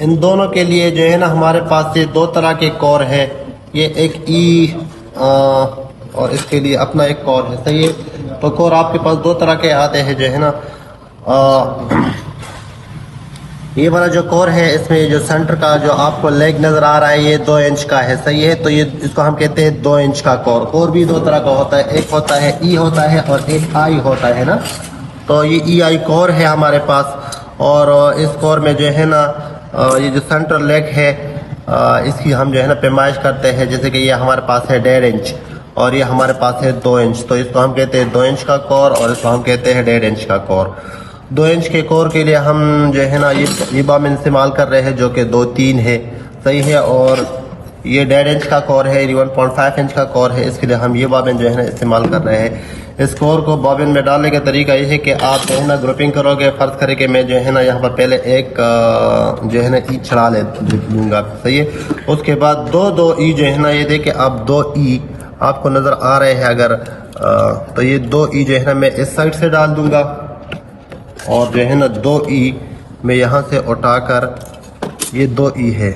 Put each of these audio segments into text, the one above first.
इन दोनों के लिए जो है ना हमारे पास ये दो तरह के कोर है। ये एक और इसके लिए अपना एक कोर है, सही है। तो कोर आपके पास दो तरह के आते हैं जो है ना। ये वाला जो कोर है इसमें जो सेंटर का जो आपको लेग नजर आ रहा है ये 2 इंच का है, सही है। तो ये इसको हम कहते हैं 2 इंच का कोर। कोर भी दो तरह का होता है, एक होता है ई होता है और एक आई होता है ना। तो ये ई आई कोर है हमारे पास। और इस कोर में जो है ना ये जो सेंटर लेग है इसकी हम जो है ना पैमाइश करते हैं। जैसे कि ये हमारे पास है 1.5 इंच और ये हमारे पास है 2 इंच। तो इसको हम कहते हैं 2 इंच का कोर और इसको हम कहते हैं 1.5 इंच का कोर। 2 इंच के कोर के लिए हम जो है ना ये बाम इस्तेमाल कर रहे हैं जो कि 2-3 है, सही है। और ये 1.5 इंच का कोर है, 1.5 इंच का कोर है, इसके लिए हम ये बाबिन जो है ना इस्तेमाल कर रहे हैं। इस कोर को बाबिन में डालने का तरीका ये है कि आप जो है ना ग्रुपिंग करोगे। फर्ज करें कि मैं जो है ना यहाँ पर पहले एक जो है ना ई चढ़ा लूँगा, सही है। उसके बाद दो ई जो है ना ये देखिए अब 2 ई आपको नज़र आ रहे हैं अगर तो ये 2 ई जो है ना मैं इस साइड से डाल दूँगा और जो है ना 2 ई मैं यहाँ से उठाकर ये 2 ई है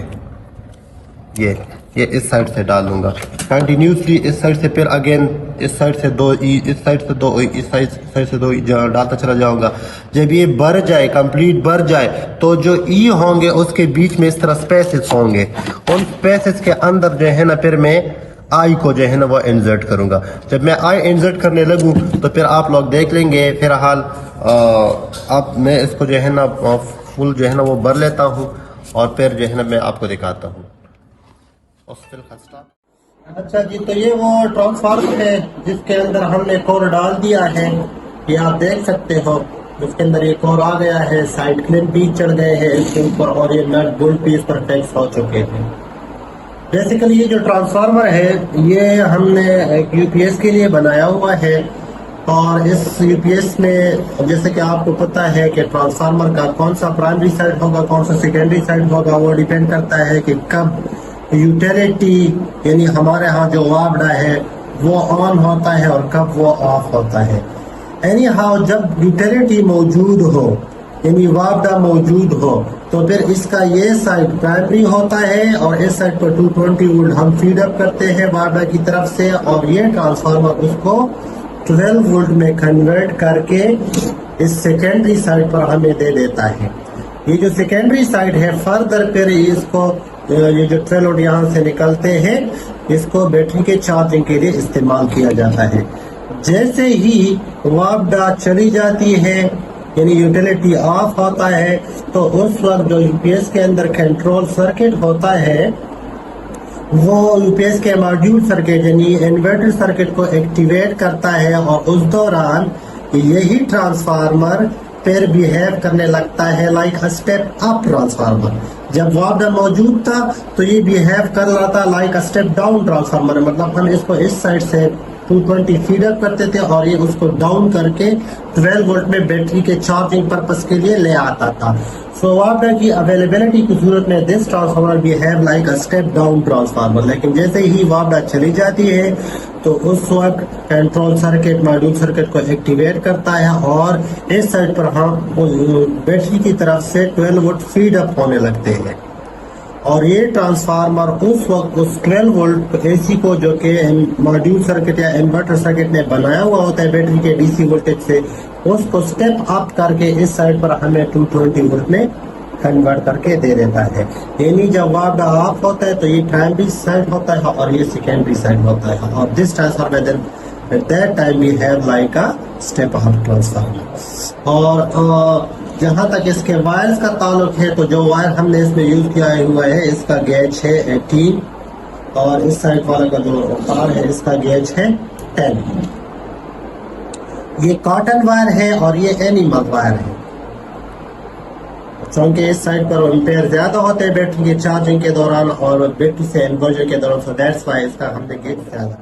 ये इस साइड से डालूंगा कंटिन्यूसली इस साइड से, फिर अगेन इस साइड से 2 ई, इस साइड से 2 ई, इस साइड से 2 ई डालता चला जाऊंगा। जब ये भर जाए, कंप्लीट भर जाए, तो जो ई होंगे उसके बीच में इस तरह स्पेसेस होंगे। उन स्पेसेस के अंदर जो है ना फिर मैं आई को जो है ना वो इंसर्ट करूंगा। जब मैं आई इंसर्ट करने लगूं तो फिर आप लोग देख लेंगे। फिलहाल अब मैं इसको जो है ना फुल जो है ना वो भर लेता हूँ और फिर जो है ना मैं आपको दिखाता हूँ। अच्छा जी, तो ये वो ट्रांसफार्मर है जिसके अंदर हमने कोर डाल दिया है। ये आप देख सकते हो इसके अंदर ये कोर आ गया है, साइड क्लिप भी चढ़ गए हैं इसके ऊपर और ये नट बोल्ट भी इस पर फिक्स हो चुके हैं। बेसिकली ये जो ट्रांसफार्मर है ये हमने एक यूपीएस के लिए बनाया हुआ है। और इस यूपीएस में जैसे कि आपको पता है कि ट्रांसफार्मर का कौन सा प्राइमरी साइड होगा, कौन सा सेकेंडरी साइड होगा, वो डिपेंड करता है कि कब यूटिलिटी यानी हमारे यहाँ जो वापडा है वो ऑन होता है और कब वो ऑफ होता है। एनी हाउ जब यूटिलिटी मौजूद हो यानी वापडा मौजूद हो तो फिर इसका ये साइड प्राइमरी होता है और इस साइड पर 220 वोल्ट हम फीड अप करते हैं वापडा की तरफ से और ये ट्रांसफार्मर उसको 12 वोल्ट में कन्वर्ट करके इस सेकेंडरी साइड पर हमें दे देता है। ये जो सेकेंडरी साइड है फर्दर फिर इसको ये जो 12 वोल्ट यहाँ से निकलते हैं इसको बैटरी के चार्जिंग के लिए इस्तेमाल किया जाता है। जैसे ही वापडा चली जाती है यानी यूटिलिटी ऑफ होता है तो उस वक्त जो यूपीएस के अंदर कंट्रोल सर्किट होता है वो यूपीएस के मॉड्यूल सर्किट यानी इन्वर्टर सर्किट को एक्टिवेट करता है और उस दौरान यही ट्रांसफार्मर फिर बिहेव करने लगता है like a step up transformer. जब वापडा मौजूद था तो ये बिहेव कर रहा था like a step down transformer, मतलब हम इसको इस साइड से 220 फीड अप करते थे और ये उसको डाउन करके 12 वोल्ट में बैटरी के चार्जिंग पर्पस के लिए ले आता था। सो वापडा की अवेलेबिलिटी की सूरत में this transformer behave like a step down transformer. लेकिन जैसे ही वापडा चली जाती है तो उस वक्त कंट्रोल सर्किट मॉड्यूल सर्किट को एक्टिवेट करता है और इस साइड पर हम बैटरी की तरफ से 12 वोल्ट फीड अप होने लगते हैं। और ये ट्रांसफार्मर उस वक्त उस 12 वोल्ट एसी को जो कि मॉड्यूल सर्किट या इन्वर्टर सर्किट में बनाया हुआ होता है बैटरी के डीसी वोल्टेज से, उसको स्टेप अप करके इस साइड पर हमें 220 वोल्ट में कन्वर्ट करके दे देता है। यानी जब वापडा ऑफ होता है तो ये प्राइमरी साइड होता है और ये सेकेंडरी साइड होता है और this transformer at that time we have like a step up transformer. और जहाँ तक इसके वायर्स का ताल्लुक है तो जो वायर हमने इसमें यूज किया हुआ है इसका गेज है 18 और इस साइड वाला का जो तार है इसका गेज है 10। ये कॉटन वायर है और ये एनिमल वायर है क्योंकि इस साइड पर एम्पेयर ज्यादा होते हैं बैटरी के चार्जिंग के दौरान और बैटरी से इन्वर्जन के दौरान, सो दैट्स व्हाई इसका हमने गेज ज्यादा